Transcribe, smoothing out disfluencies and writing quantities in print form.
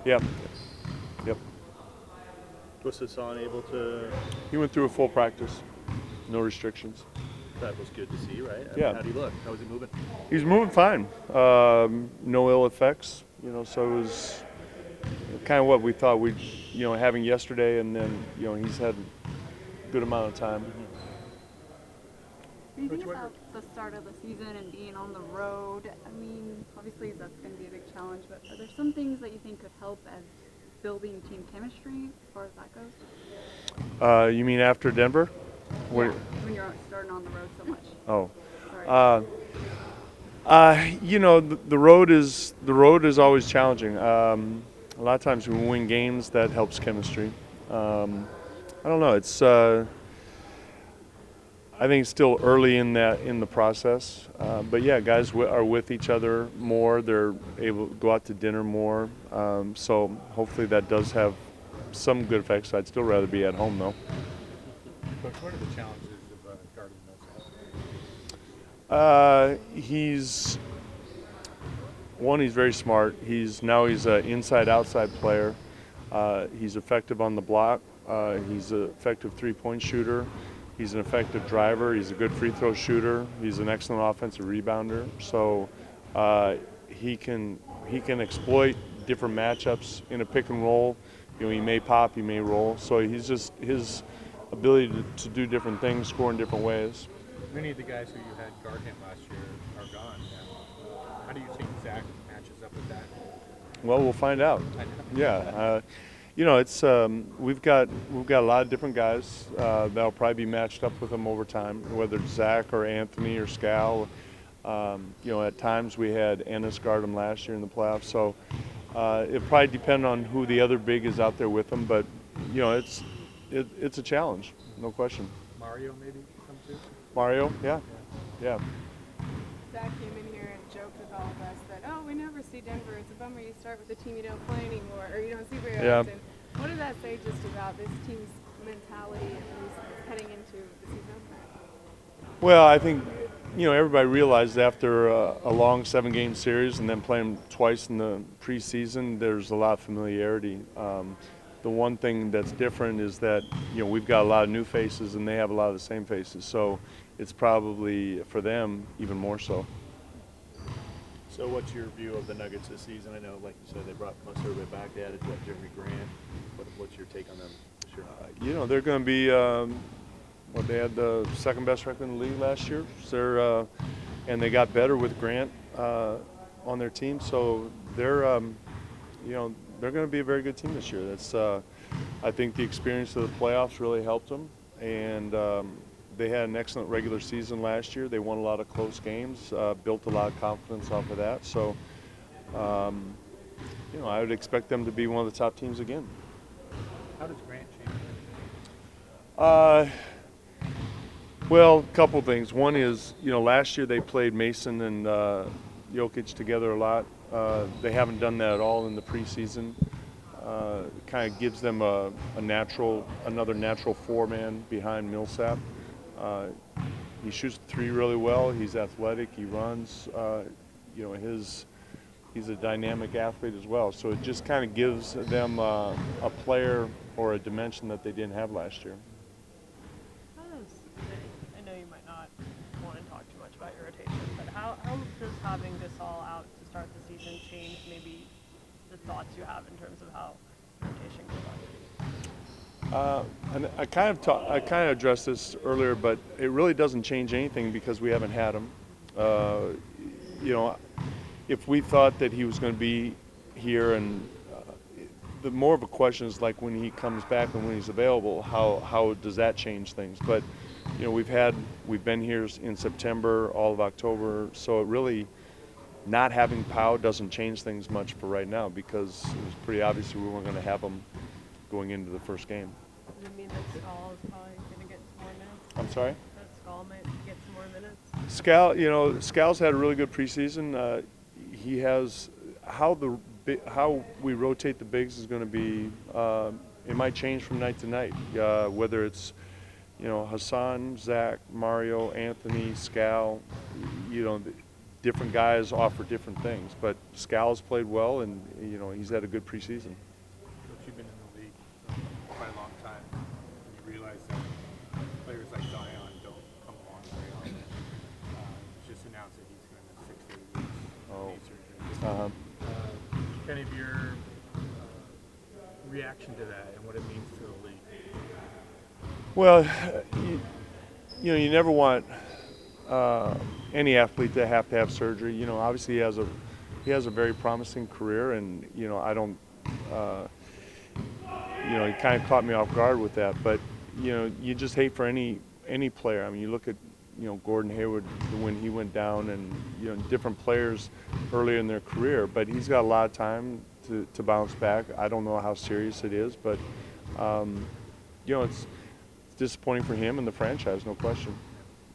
Yeah. Yep. Was Hassan able to? He went through a full practice, no restrictions. That was good to see, right? I Yeah. mean, how'd he look? How was he moving? He's moving fine. No ill effects, so it was kind of what we thought we'd, having yesterday, and then, he's had a good amount of time. When you think about the start of the season and being on the road, I mean, obviously that's going to be a big challenge, but are there some things that you think could help as building team chemistry as far as that goes? You mean after Denver? Yeah, when you're starting on the road so much. Oh. Sorry. The road is always challenging. A lot of times when we win games, that helps chemistry. I don't know. It's I think it's still early in the process. But yeah, guys are with each other more. They're able to go out to dinner more. So hopefully that does have some good effects. I'd still rather be at home though. Coach, what are the challenges of guarding those guys? He's very smart. He's an inside-outside player. He's effective on the block. He's an effective three-point shooter. He's an effective driver. He's a good free throw shooter. He's an excellent offensive rebounder. So he can exploit different matchups in a pick and roll. He may pop, he may roll. So he's just his ability to do different things, score in different ways. Many of the guys who you had guard him last year are gone now. How do you think Zach matches up with that? Well, we'll find out. Yeah, it's we've got a lot of different guys that'll probably be matched up with him over time, whether it's Zach or Anthony or Scal. At times we had Ennis guard him last year in the playoffs, so it probably depend on who the other big is out there with him. But it's a challenge, no question. Mario maybe come too? Mario, yeah. Zach came in here and joked with all of us that, we never see Denver. It's a bummer you start with a team you don't play anymore, or you don't see very often. What does that say just about this team's mentality, at least heading into the season? Well, I think, everybody realized after a long 7-game series and then playing twice in the preseason, there's a lot of familiarity. The one thing that's different is that, we've got a lot of new faces and they have a lot of the same faces. So it's probably, for them, even more so. So what's your view of the Nuggets this season? I know, like you said, they brought most everybody back. They added Jeremy Grant. What's your take on them this year? They're going to be, they had the second best record in the league last year. So and they got better with Grant on their team. So they're going to be a very good team this year. That's I think the experience of the playoffs really helped them, and they had an excellent regular season last year. They won a lot of close games, built a lot of confidence off of that. So, I would expect them to be one of the top teams again. How does Grant change things? Well, a couple things. One is, last year they played Mason and Jokić together a lot. They haven't done that at all in the preseason. It kind of gives them another natural four-man behind Millsap. He shoots the three really well. He's athletic. He runs. He's a dynamic athlete as well. So it just kind of gives them a player or a dimension that they didn't have last year. I know you might not want to talk too much about your rotation, but how does having this all out to start the season change maybe the thoughts you have in terms of how rotation goes on? And I kind of addressed this earlier, but it really doesn't change anything because we haven't had him. If we thought that he was going to be here, and the more of a question is like when he comes back and when he's available, how does that change things? But we've been here in September, all of October, so it really not having Pau doesn't change things much for right now because it was pretty obvious we weren't going to have him going into the first game. Does it mean that Skal is probably going to get some more minutes? I'm sorry? That Skal might get some more minutes? Scal's had a really good preseason. He has how we rotate the bigs is going to be. It might change from night to night. Whether it's Hassan, Zach, Mario, Anthony, Skal. different guys offer different things. But Scal's played well, and he's had a good preseason. Coach, you've been in the league for quite a long time, and you realize that players like Zion don't come along very often. Just announced that he's going to miss 6 to 8 weeks knee surgery. Kind of your reaction to that and what it means to the league. Well, you never want any athlete to have surgery. Obviously he has a very promising career, and I don't. He kind of caught me off guard with that, but you just hate for any player. I mean, you look at Gordon Hayward when he went down, and different players earlier in their career, but he's got a lot of time to bounce back. I don't know how serious it is, but it's disappointing for him and the franchise, no question.